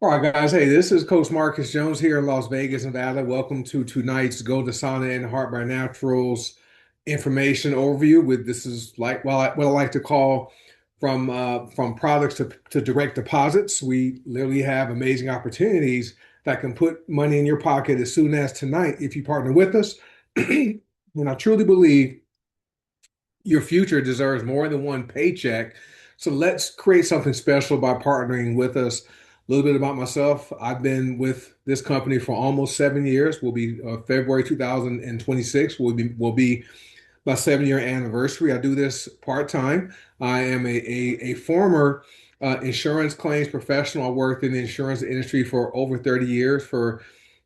All right, guys. Hey, this is Coach Marcus Jones here in Las Vegas, Nevada. Welcome to tonight's Go to Sauna and Heart by Naturals information overview. With this is like what I like to call from products to direct deposits. We literally have amazing opportunities that can put money in your pocket as soon as tonight if you partner with us. And I truly believe your future deserves more than one paycheck. So let's create something special by partnering with us. A little bit about myself. I've been with this company for almost 7 years. Will be February 2026 will be my 7 year anniversary. I do this part time. I am a former insurance claims professional. I worked in the insurance industry for over 30 years. For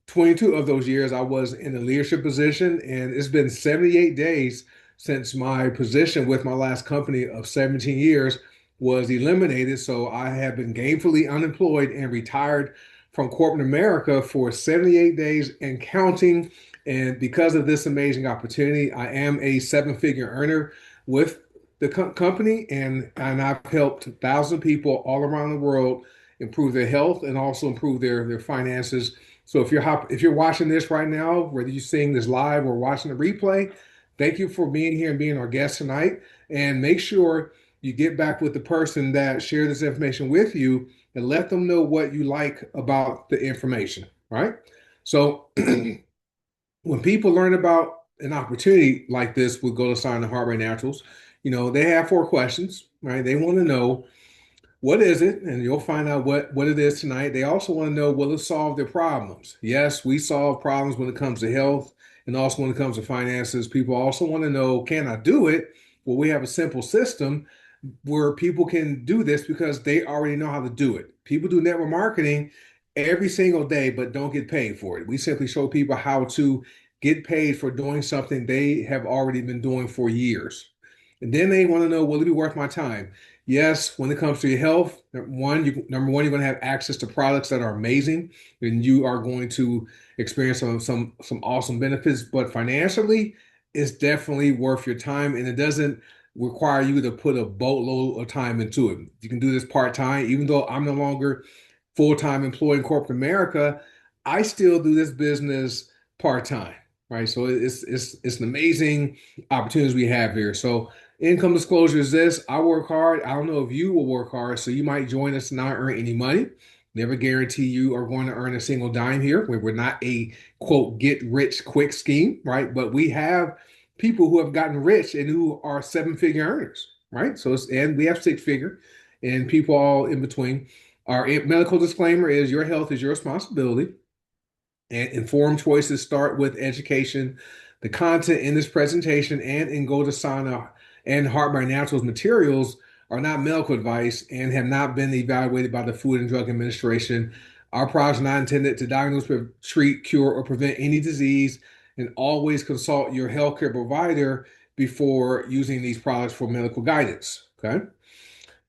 22 of those years, I was in a leadership position, and it's been 78 days since my position with my last company of 17 years was eliminated. So I have been gainfully unemployed and retired from corporate America for 78 days and counting. And because of this amazing opportunity, I am a seven-figure earner with the company, and I've helped thousands of people all around the world improve their health and also improve their finances. So if you're watching this right now, whether you're seeing this live or watching the replay, thank you for being here and being our guest tonight. And make sure you get back with the person that shared this information with you and let them know what you like about the information, right? So when people learn about an opportunity like this with Go to Sign and Heart Rate Naturals, they have four questions, right? They want to know what is it, and you'll find out what it is tonight. They also want to know, will it solve their problems? Yes, we solve problems when it comes to health and also when it comes to finances. People also want to know, can I do it? Well, we have a simple system where people can do this because they already know how to do it. People do network marketing every single day, but don't get paid for it. We simply show people how to get paid for doing something they have already been doing for years. And then they want to know, will it be worth my time? Yes, when it comes to your health, number one, you're going to have access to products that are amazing, and you are going to experience some awesome benefits. But financially, it's definitely worth your time, and it doesn't require you to put a boatload of time into it. You can do this part time, even though I'm no longer full-time employee in corporate America. I still do this business part time, right? So it's an amazing opportunities we have here. So income disclosure is this: I work hard. I don't know if you will work hard, so you might join us and not earn any money. Never guarantee you are going to earn a single dime here. We're not a quote get rich quick scheme, right? But we have people who have gotten rich and who are seven-figure earners, right? And we have six-figure and people all in between. Our medical disclaimer is your health is your responsibility, and informed choices start with education. The content in this presentation and in Go to Sana and Heart by Naturals materials are not medical advice and have not been evaluated by the Food and Drug Administration. Our products are not intended to diagnose, treat, cure, or prevent any disease, and always consult your healthcare provider before using these products for medical guidance. Okay.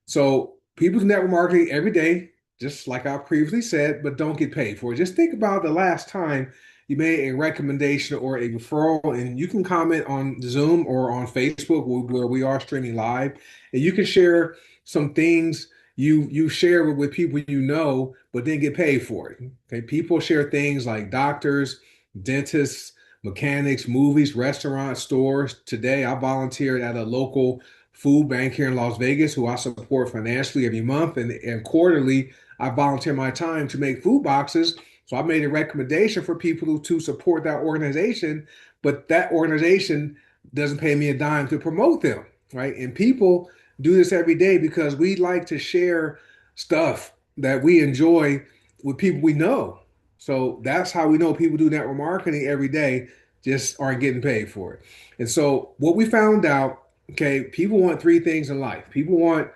So people do network marketing every day, just like I previously said, but don't get paid for it. Just think about the last time you made a recommendation or a referral, and you can comment on Zoom or on Facebook where we are streaming live, and you can share some things you share with people you know, but then get paid for it. Okay, people share things like doctors, dentists, mechanics, movies, restaurants, stores. Today, I volunteered at a local food bank here in Las Vegas, who I support financially every month, and quarterly, I volunteer my time to make food boxes. So I made a recommendation for people to support that organization, but that organization doesn't pay me a dime to promote them, right? And people do this every day because we like to share stuff that we enjoy with people we know. So that's how we know people do network marketing every day, just aren't getting paid for it. And so what we found out, okay, people want three things in life. People want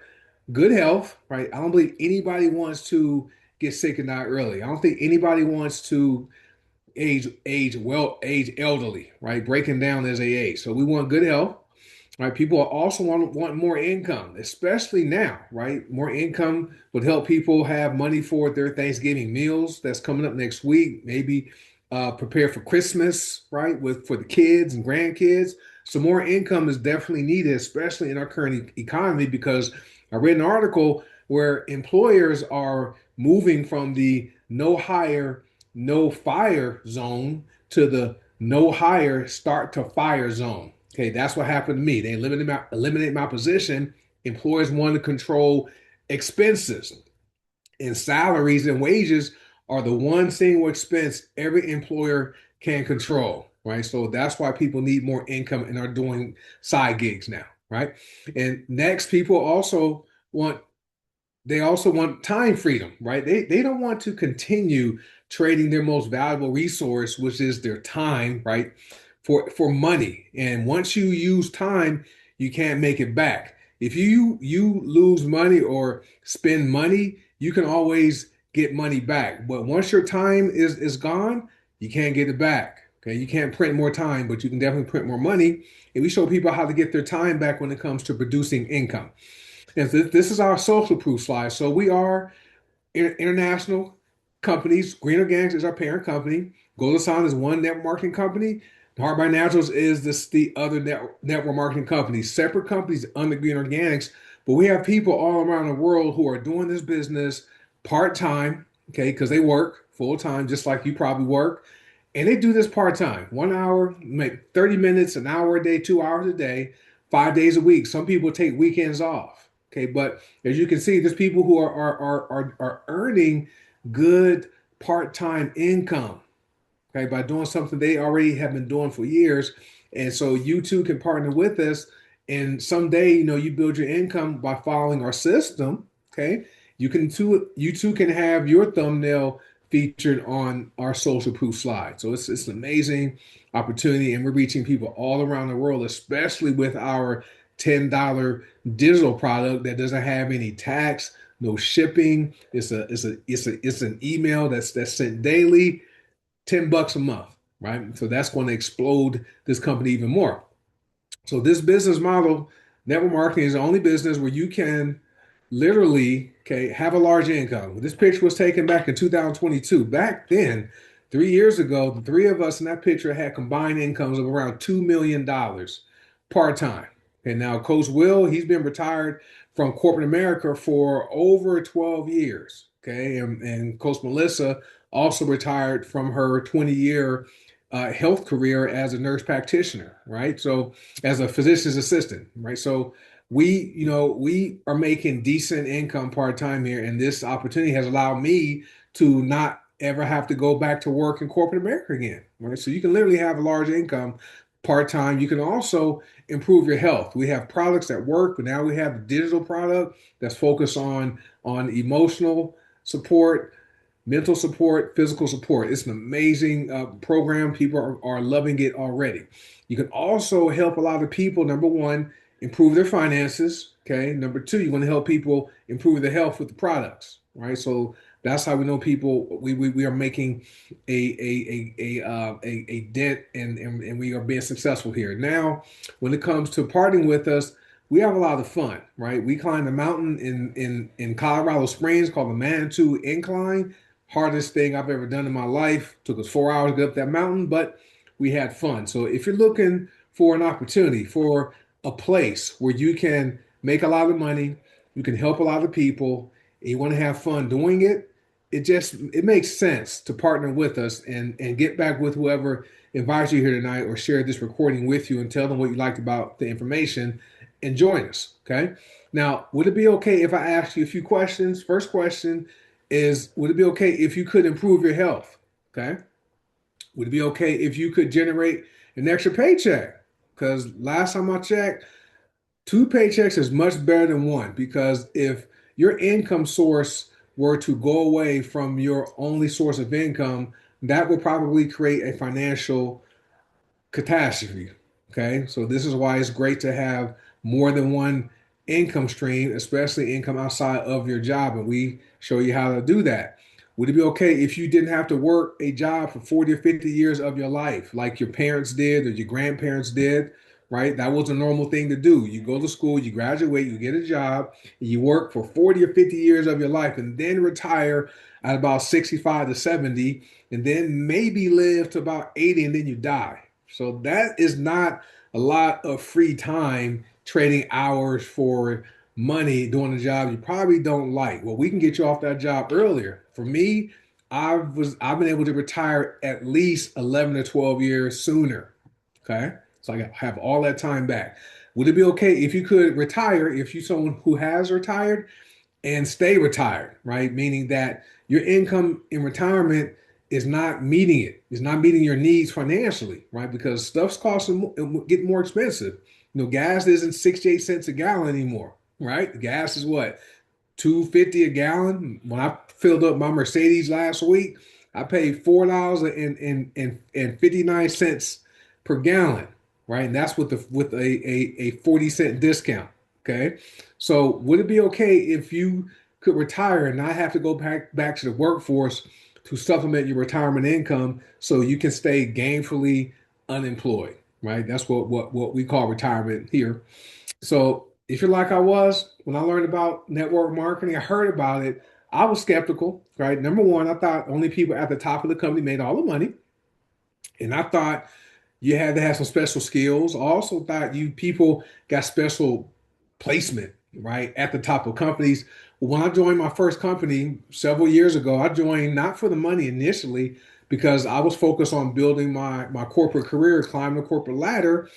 good health, right? I don't believe anybody wants to get sick and die early. I don't think anybody wants to age elderly, right? Breaking down as they age. So we want good health, right? People also want more income, especially now, right? More income would help people have money for their Thanksgiving meals that's coming up next week. Maybe prepare for Christmas, right? With for the kids and grandkids. So more income is definitely needed, especially in our current economy, because I read an article where employers are moving from the no hire, no fire zone to the no hire, start to fire zone. Okay, that's what happened to me. They eliminate my position. Employers want to control expenses, and salaries and wages are the one single expense every employer can control, right? So that's why people need more income and are doing side gigs now, right? And next, people want also want time freedom, right? They don't want to continue trading their most valuable resource, which is their time, right, for money. And once you use time, you can't make it back. If you lose money or spend money, you can always get money back. But once your time is gone, you can't get it back. Okay, you can't print more time, but you can definitely print more money. And we show people how to get their time back when it comes to producing income. And this is our social proof slide. So we are international companies. Green Organics is our parent company. Goldasan is one network marketing company. Heart by Naturals is the other network marketing company. Separate companies under Green Organics, but we have people all around the world who are doing this business part time, okay, because they work full time, just like you probably work. And they do this part time, 1 hour, make 30 minutes, an hour a day, 2 hours a day, 5 days a week. Some people take weekends off. Okay, but as you can see, there's people who are earning good part-time income, okay, by doing something they already have been doing for years. And so you too can partner with us. And someday, you build your income by following our system. Okay. You too can have your thumbnail featured on our social proof slide. So it's an amazing opportunity. And we're reaching people all around the world, especially with our $10 digital product that doesn't have any tax, no shipping. It's an email that's sent daily, $10 a month, right? So that's going to explode this company even more. So this business model, network marketing, is the only business where you can literally, okay, have a large income. This picture was taken back in 2022. Back then, 3 years ago, the three of us in that picture had combined incomes of around $2 million part-time. And now Coach Will, he's been retired from corporate America for over 12 years. Okay. And Coach Melissa also retired from her 20-year health career as a nurse practitioner, right? So as a physician's assistant, right? So we are making decent income part-time here, and this opportunity has allowed me to not ever have to go back to work in corporate America again, right? So you can literally have a large income part-time. You can also improve your health. We have products that work, but now we have a digital product that's focused on emotional support, mental support, physical support. It's an amazing program. People are loving it already. You can also help a lot of people, number one, improve their finances. Okay. Number two, you want to help people improve their health with the products, right? So that's how we know people. We are making a dent, and we are being successful here. Now, when it comes to partying with us, we have a lot of fun, right? We climbed a mountain in Colorado Springs called the Manitou Incline. Hardest thing I've ever done in my life. Took us 4 hours to get up that mountain, but we had fun. So if you're looking for an opportunity, for a place where you can make a lot of money, you can help a lot of people, and you want to have fun doing it, it makes sense to partner with us and get back with whoever invites you here tonight or share this recording with you and tell them what you liked about the information and join us. Okay. Now, would it be okay if I ask you a few questions? First question is, would it be okay if you could improve your health? Okay. Would it be okay if you could generate an extra paycheck? Because last time I checked, two paychecks is much better than one, because if your income source were to go away from your only source of income, that would probably create a financial catastrophe. Okay, so this is why it's great to have more than one income stream, especially income outside of your job. And we show you how to do that. Would it be okay if you didn't have to work a job for 40 or 50 years of your life, like your parents did or your grandparents did? Right? That was a normal thing to do. You go to school, you graduate, you get a job, and you work for 40 or 50 years of your life, and then retire at about 65 to 70, and then maybe live to about 80, and then you die. So that is not a lot of free time trading hours for money doing a job you probably don't like. Well, we can get you off that job earlier. For me, I've been able to retire at least 11 to 12 years sooner. Okay. So I have all that time back. Would it be okay if you could retire, if you someone who has retired and stay retired, right? Meaning that your income in retirement is not meeting it. It's not meeting your needs financially, right? Because stuff's costing getting more expensive. Gas isn't 68 cents a gallon anymore, right? Gas is what, 2.50 a gallon. When I filled up my Mercedes last week, I paid $4 and 59 cents per gallon, right? And that's with a 40 cent discount. Okay. So would it be okay if you could retire and not have to go back to the workforce to supplement your retirement income so you can stay gainfully unemployed, right? That's what we call retirement here. So if you're like I was, when I learned about network marketing, I heard about it. I was skeptical, right? Number one, I thought only people at the top of the company made all the money. And I thought you had to have some special skills. I also thought you people got special placement, right, at the top of companies. When I joined my first company several years ago, I joined not for the money initially because I was focused on building my corporate career, climbing the corporate ladder.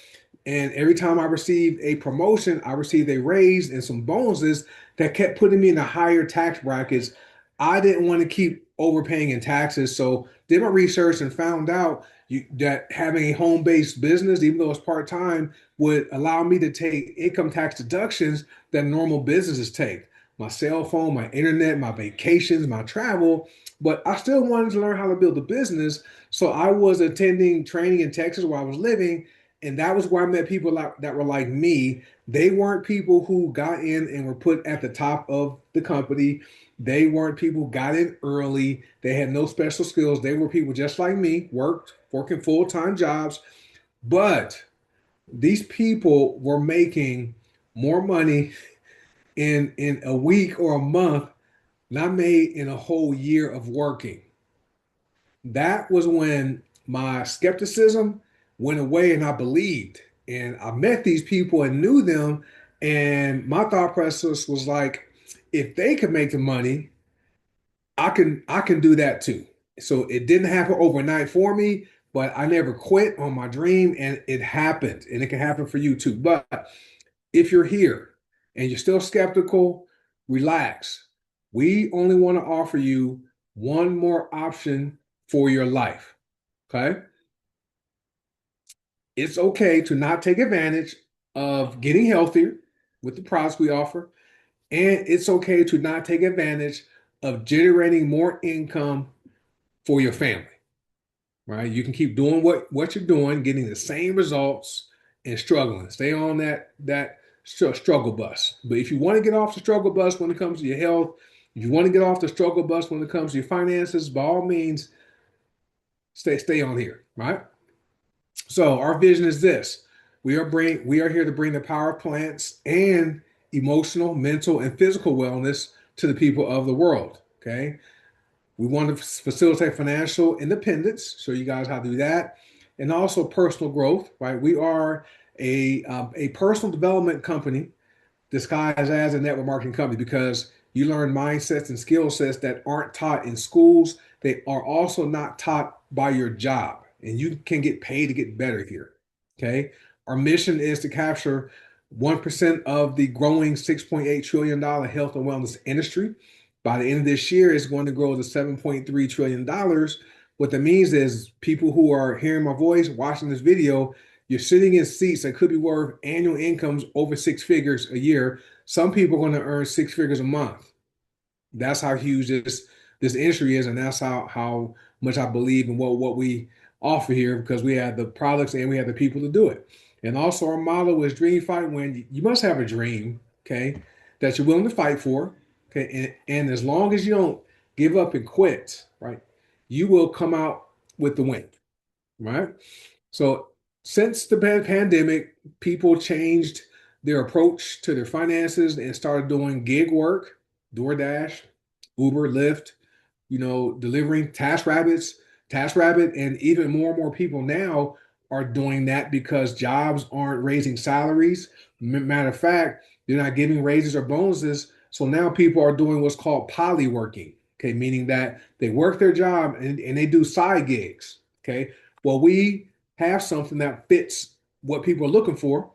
And every time I received a promotion, I received a raise and some bonuses that kept putting me in the higher tax brackets. I didn't want to keep overpaying in taxes. So did my research and found out that having a home-based business, even though it's part-time, would allow me to take income tax deductions that normal businesses take. My cell phone, my internet, my vacations, my travel. But I still wanted to learn how to build a business. So I was attending training in Texas where I was living, and that was where I met people that were like me. They weren't people who got in and were put at the top of the company. They weren't people who got in early. They had no special skills. They were people just like me, working full-time jobs. But these people were making more money in a week or a month than I made in a whole year of working. That was when my skepticism went away and I believed. And I met these people and knew them. And my thought process was like, if they could make the money, I can do that too. So it didn't happen overnight for me, but I never quit on my dream and it happened. And it can happen for you too. But if you're here and you're still skeptical, relax. We only want to offer you one more option for your life. Okay. It's okay to not take advantage of getting healthier with the products we offer. And it's okay to not take advantage of generating more income for your family, right? You can keep doing what you're doing, getting the same results and struggling. Stay on that struggle bus. But if you want to get off the struggle bus when it comes to your health, if you want to get off the struggle bus when it comes to your finances, by all means, stay on here, right? So our vision is this. We are here to bring the power of plants and emotional, mental, and physical wellness to the people of the world. Okay. We want to facilitate financial independence, show you guys how to do that, and also personal growth. Right, we are a personal development company disguised as a network marketing company because you learn mindsets and skill sets that aren't taught in schools. They are also not taught by your job, and you can get paid to get better here. Okay, our mission is to capture 1% of the growing $6.8 trillion health and wellness industry. By the end of this year, it's going to grow to $7.3 trillion. What that means is people who are hearing my voice, watching this video, you're sitting in seats that could be worth annual incomes over six figures a year. Some people are going to earn six figures a month. That's how huge this industry is, and that's how much I believe in what we offer here because we have the products and we have the people to do it. And also our motto is dream fight win. You must have a dream, okay, that you're willing to fight for, okay, and as long as you don't give up and quit, right, you will come out with the win, right? So since the pandemic, people changed their approach to their finances and started doing gig work, DoorDash, Uber, Lyft, delivering TaskRabbit, and even more people now are doing that because jobs aren't raising salaries. Matter of fact, They're not giving raises or bonuses. So now people are doing what's called polyworking. Okay, meaning that they work their job and they do side gigs. Okay. Well, we have something that fits what people are looking for,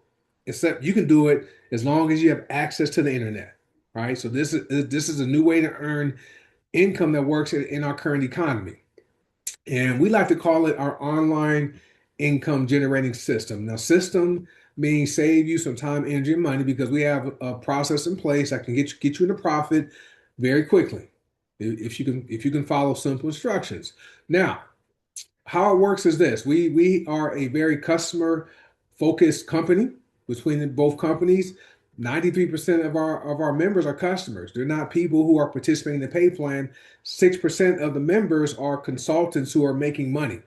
except you can do it as long as you have access to the internet. Right. So this is a new way to earn income that works in our current economy. And we like to call it our online income generating system. Now, system means save you some time, energy, and money because we have a process in place that can get you into profit very quickly if you can follow simple instructions. Now, how it works is this: we are a very customer focused company. Between both companies, 93% of our members are customers. They're not people who are participating in the pay plan. 6% of the members are consultants who are making money.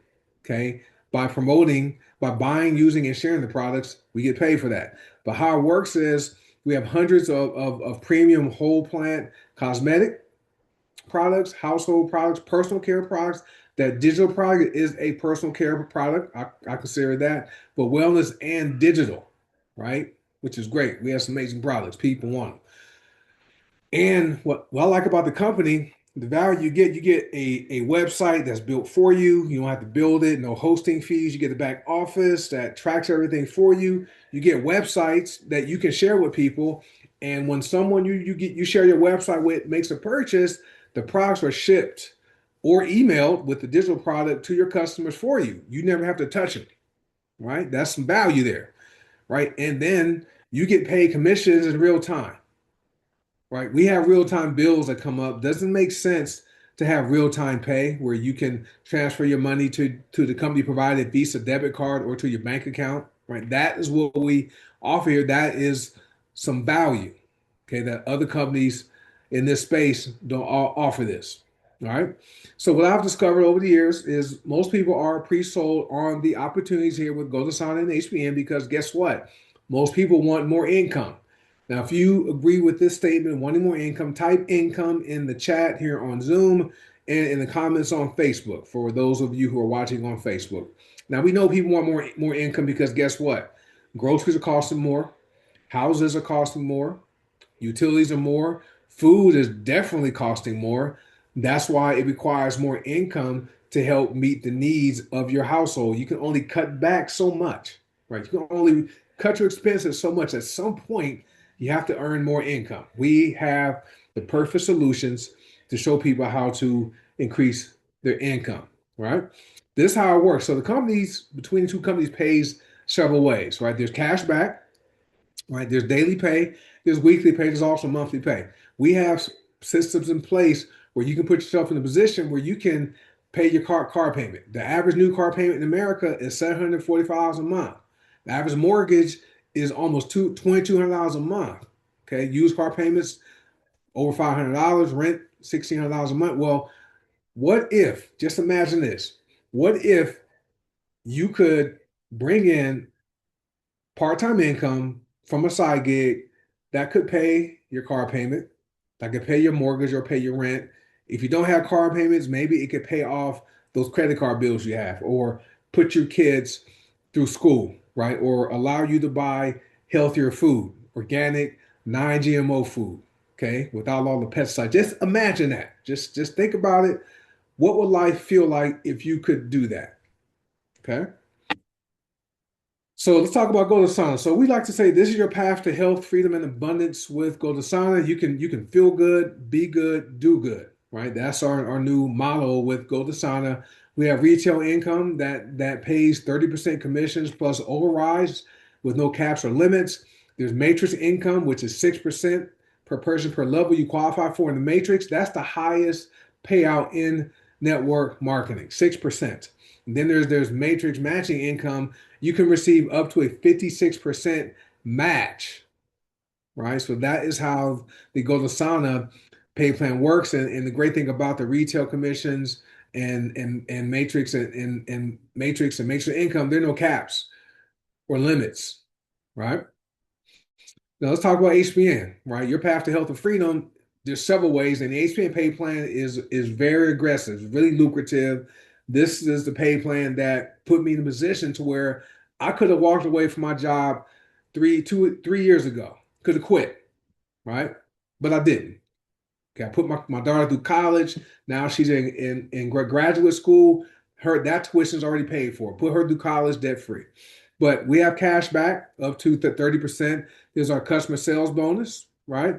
Okay, by buying, using, and sharing the products, we get paid for that. But how it works is we have hundreds of premium whole plant cosmetic products, household products, personal care products. That digital product is a personal care product. I consider that, but wellness and digital, right? Which is great. We have some amazing products. People want them. And what I like about the company, the value you get a website that's built for you. You don't have to build it, no hosting fees. You get the back office that tracks everything for you. You get websites that you can share with people. And when someone you share your website with makes a purchase, the products are shipped or emailed with the digital product to your customers for you. You never have to touch it, right? That's some value there, right? And then you get paid commissions in real time. Right. We have real-time bills that come up. Doesn't make sense to have real-time pay where you can transfer your money to the company provided Visa debit card or to your bank account. Right. That is what we offer here. That is some value. Okay, that other companies in this space don't offer this. All right. So what I've discovered over the years is most people are pre-sold on the opportunities here with GoldSign and HPN because guess what? Most people want more income. Now, if you agree with this statement, wanting more income, type income in the chat here on Zoom and in the comments on Facebook for those of you who are watching on Facebook. Now, we know people want more income because guess what? Groceries are costing more, houses are costing more, utilities are more, food is definitely costing more. That's why it requires more income to help meet the needs of your household. You can only cut back so much, right? You can only cut your expenses so much. At some point, you have to earn more income. We have the perfect solutions to show people how to increase their income, right? This is how it works. So the companies, between the two companies, pays several ways, right? There's cash back, right? There's daily pay, there's weekly pay, there's also monthly pay. We have systems in place where you can put yourself in a position where you can pay your car payment. The average new car payment in America is $745 a month. The average mortgage is almost $2,200 a month. Okay, used car payments over $500, rent $1,600 a month. Well, what if, just imagine this, what if you could bring in part-time income from a side gig that could pay your car payment, that could pay your mortgage or pay your rent. If you don't have car payments, maybe it could pay off those credit card bills you have, or put your kids through school, right? Or allow you to buy healthier food, organic, non-GMO food, okay, without all the pesticides. Just imagine that. Just think about it. What would life feel like if you could do that? Okay. So let's talk about Goldasana. So we like to say this is your path to health, freedom, and abundance with Goldasana. You can feel good, be good, do good, right? That's our new motto with Goldasana. We have retail income that pays 30% commissions plus overrides with no caps or limits. There's matrix income, which is 6% per person per level you qualify for in the matrix. That's the highest payout in network marketing, 6%. And then there's matrix matching income. You can receive up to a 56% match, right? So that is how the Goldasana pay plan works. And the great thing about the retail commissions and matrix and matrix income, there are no caps or limits, right? Now let's talk about HPN, right? Your path to health and freedom. There's several ways, and the HPN pay plan is very aggressive, it's really lucrative. This is the pay plan that put me in a position to where I could have walked away from my job 3 years ago. Could have quit, right? But I didn't. Okay, I put my daughter through college. Now she's in graduate school. Her that tuition's already paid for. Put her through college debt free. But we have cash back up to 30%. There's our customer sales bonus, right?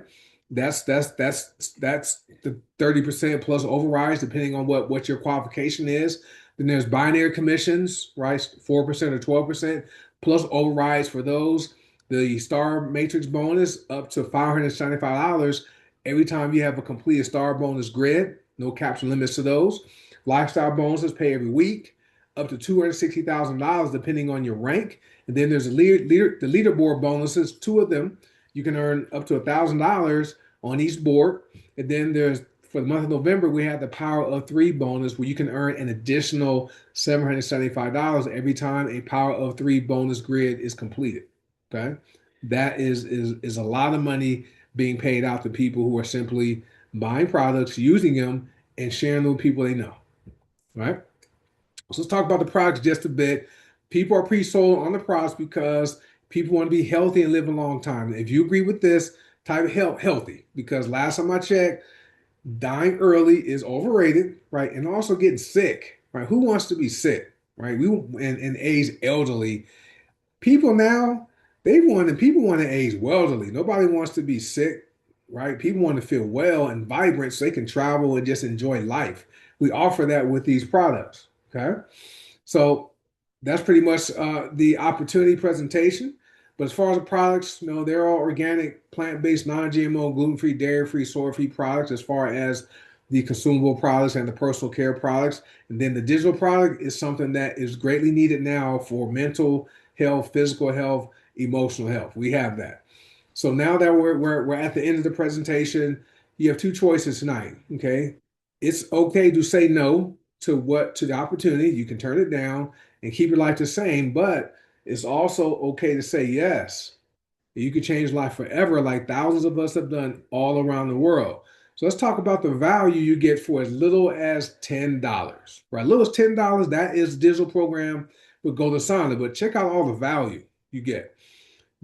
That's the 30% plus overrides depending on what your qualification is. Then there's binary commissions, right? 4% or 12% plus overrides for those. The star matrix bonus up to $575 every time you have a completed star bonus grid. No caps or limits to those. Lifestyle bonuses pay every week up to $260,000 depending on your rank. And then there's the leaderboard bonuses, two of them. You can earn up to $1,000 on each board. And then there's for the month of November, we have the Power of Three bonus where you can earn an additional $775 every time a Power of Three bonus grid is completed. Okay. That is a lot of money being paid out to people who are simply buying products, using them, and sharing them with people they know. Right? So let's talk about the products just a bit. People are pre-sold on the products because people want to be healthy and live a long time. If you agree with this, type healthy because last time I checked, dying early is overrated, right? And also getting sick, right? Who wants to be sick, right? We and age elderly people now, people want to age wealthily. Nobody wants to be sick, right? People want to feel well and vibrant so they can travel and just enjoy life. We offer that with these products. Okay. So that's pretty much the opportunity presentation. But as far as the products, they're all organic, plant-based, non-GMO, gluten-free, dairy-free, soy-free products as far as the consumable products and the personal care products. And then the digital product is something that is greatly needed now for mental health, physical health, emotional health. We have that. So now that we're at the end of the presentation, you have two choices tonight. Okay. It's okay to say no to the opportunity. You can turn it down and keep your life the same, but it's also okay to say yes. You could change life forever, like thousands of us have done all around the world. So let's talk about the value you get for as little as $10. Right? As little as $10, that is the digital program with GoldAsana. But check out all the value you get.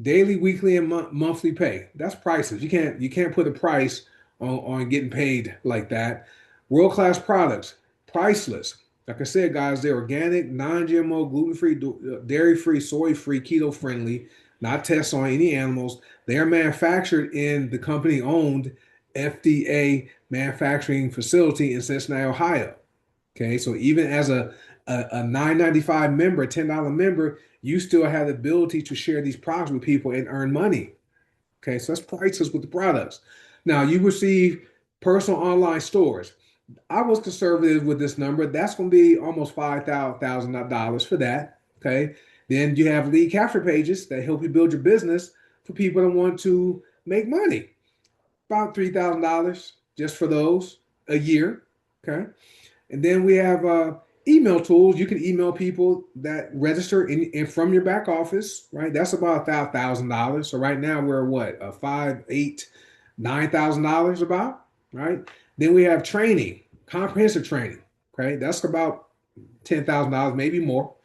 Daily, weekly, and monthly pay. That's priceless. You can't put a price on getting paid like that. World class products, priceless. Like I said, guys, they're organic, non-GMO, gluten-free, dairy-free, soy-free, keto-friendly, not tests on any animals. They are manufactured in the company-owned FDA manufacturing facility in Cincinnati, Ohio. Okay, so even as a 9.95 member, a $10 member, you still have the ability to share these products with people and earn money. Okay, so that's prices with the products. Now you receive personal online stores. I was conservative with this number. That's going to be almost $5,000 for that. Okay, then you have lead capture pages that help you build your business for people that want to make money. About $3,000 just for those a year. Okay. And then we have email tools. You can email people that register in from your back office, right? That's about $1,000. So right now we're what, five, eight, $9,000 about, right? Then we have training, comprehensive training, okay? That's about $10,000, maybe more.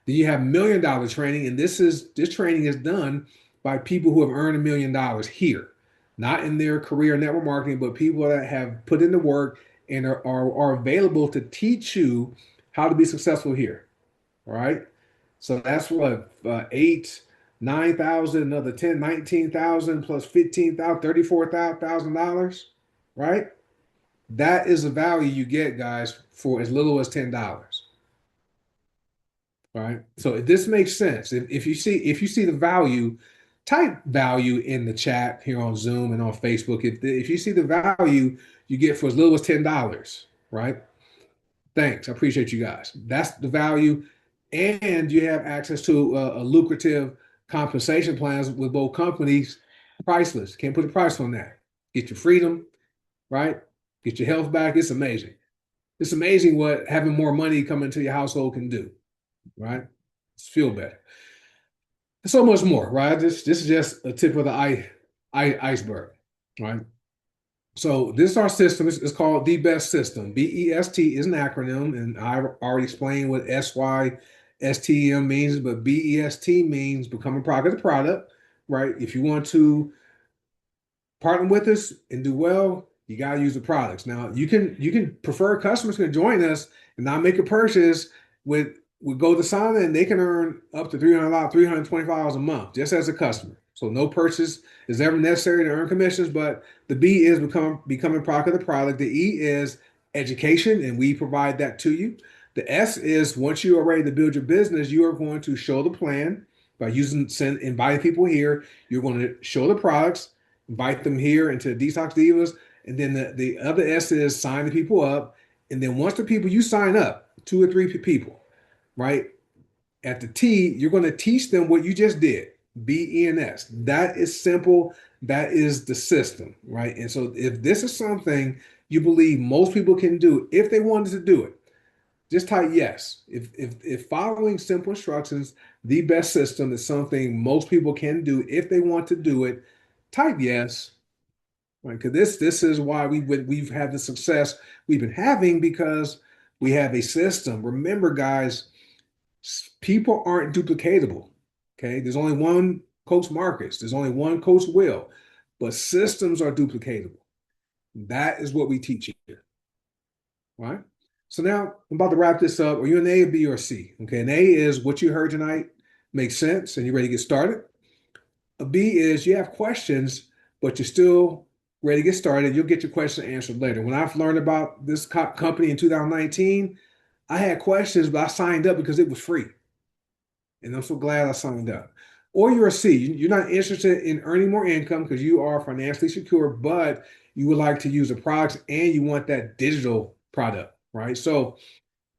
Then you have $1 million training, and this training is done by people who have earned $1 million here, not in their career network marketing, but people that have put in the work and are available to teach you how to be successful here. All right. So that's what eight, 9,000, another 10, 19,000 plus 15,000, $34,000. Right. That is the value you get, guys, for as little as $10. All right. So if this makes sense, if you see the value, type value in the chat here on Zoom and on Facebook. If you see the value you get for as little as $10, right? Thanks. I appreciate you guys. That's the value. And you have access to a lucrative compensation plans with both companies. Priceless. Can't put a price on that. Get your freedom, right? Get your health back. It's amazing. It's amazing what having more money come into your household can do, right? Just feel better. So much more, right? This is just a tip of the iceberg, right? So this is our system. It's called the BEST system. BEST is an acronym, and I already explained what SYSTM means, but BEST means become a product, right? If you want to partner with us and do well, you got to use the products. Now you can prefer customers can join us and not make a purchase with GoDasana, and they can earn up to $300, $325 a month just as a customer. So no purchase is ever necessary to earn commissions. But the B is becoming product of the product. The E is education, and we provide that to you. The S is once you are ready to build your business, you are going to show the plan by inviting people here. You're going to show the products, invite them here into Detox Divas, and then the other S is sign the people up. And then once the people you sign up, two or three people, right? At the T, you're going to teach them what you just did. BENS. That is simple. That is the system, right? And so if this is something you believe most people can do, if they wanted to do it, just type yes. If following simple instructions, the best system is something most people can do if they want to do it, type yes. Right? Because this is why we've had the success we've been having because we have a system. Remember, guys, people aren't duplicatable. Okay, there's only one Coach Marcus. There's only one Coach Will, but systems are duplicatable. That is what we teach here. All right. So now I'm about to wrap this up. Are you an A, B, or C? Okay, an A is what you heard tonight makes sense and you're ready to get started. A B is you have questions, but you're still ready to get started. You'll get your question answered later. When I've learned about this company in 2019, I had questions, but I signed up because it was free. And I'm so glad I signed up. Or you're a C. You're not interested in earning more income because you are financially secure, but you would like to use the products and you want that digital product, right? So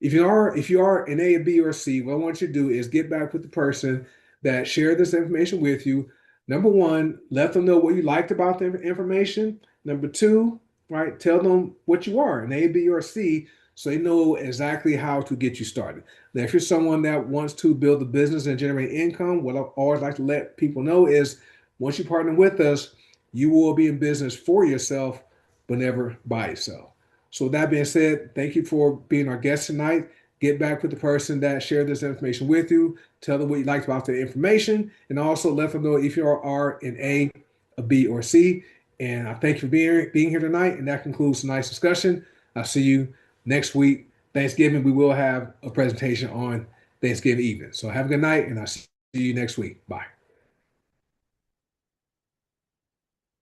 if you are an A, a B, or a C, what I want you to do is get back with the person that shared this information with you. Number one, let them know what you liked about the information. Number two, right, tell them what you are, an A, B, or a C, so they know exactly how to get you started. Now, if you're someone that wants to build a business and generate income, what I always like to let people know is once you partner with us, you will be in business for yourself, but never by yourself. So with that being said, thank you for being our guest tonight. Get back with the person that shared this information with you. Tell them what you liked about the information, and also let them know if you are an a B, or C. And I thank you for being here tonight. And that concludes tonight's discussion. I'll see you next week. Thanksgiving, we will have a presentation on Thanksgiving evening. So have a good night, and I'll see you next week. Bye.